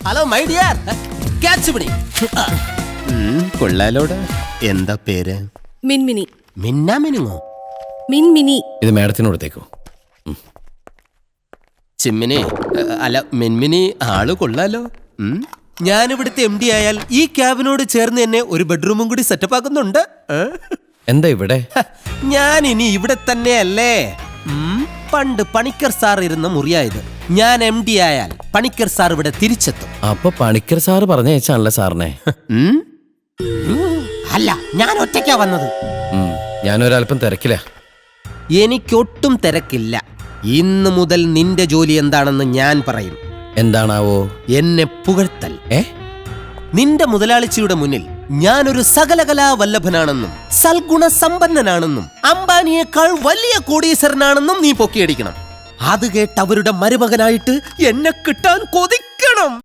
Hello my dear, catch പിടി. കൊള്ളാലോട്. എന്താ പേര്? മിൻമിനി. മിന്നാ മിനുങ്ങോ? മിൻമിനി. ഇത് മാഡത്തിനോടത്തേക്കോ? ചിമ്മിനി അല്ല മിൻമിനി, ആള് കൊള്ളാലോ. ഞാനിവിടുത്തെ MD ആയാൽ ഈ ക്യാബിനോട് ചേർന്ന് തന്നെ ഒരു ബെഡ്റൂമും കൂടി സെറ്റപ്പ് ആക്കുന്നുണ്ട്. എന്താ ഇവിടെ? ഞാൻ ഇനി ഇവിടെ തന്നെയല്ലേ. പണ്ട് പണിക്കർ സാർ ഇരുന്ന മുറിയായത്. ഞാൻ MD ആയാൽ പണിക്കർ സാർ ഇവിടെ തിരിച്ചെത്തും. അപ്പൊ പണിക്കർ സാറ് പറഞ്ഞയച്ചാണല്ലേ സാറിനെ? അല്ല, ഞാൻ ഒറ്റയ്ക്കാ വന്നത്. ഞാനൊരല്പം തിരക്കില്ല. എനിക്കൊട്ടും തിരക്കില്ല. ഇന്ന് മുതൽ നിന്റെ ജോലി എന്താണെന്ന് ഞാൻ പറയും. എന്താണാവോ? എന്നെ പുകഴ്ത്തൽ. നിന്റെ മുതലാളിച്ചിയുടെ മുന്നിൽ ഞാനൊരു സകലകലാ വല്ലഭനാണെന്നും സൽഗുണ സമ്പന്നനാണെന്നും അംബാനിയേക്കാൾ വലിയ കോടീശ്വരനാണെന്നും നീ പൊക്കിയടിക്കണം. അത് കേട്ട് അവരുടെ മരുമകനായിട്ട് എന്നെ കിട്ടാൻ കൊതിക്കണം.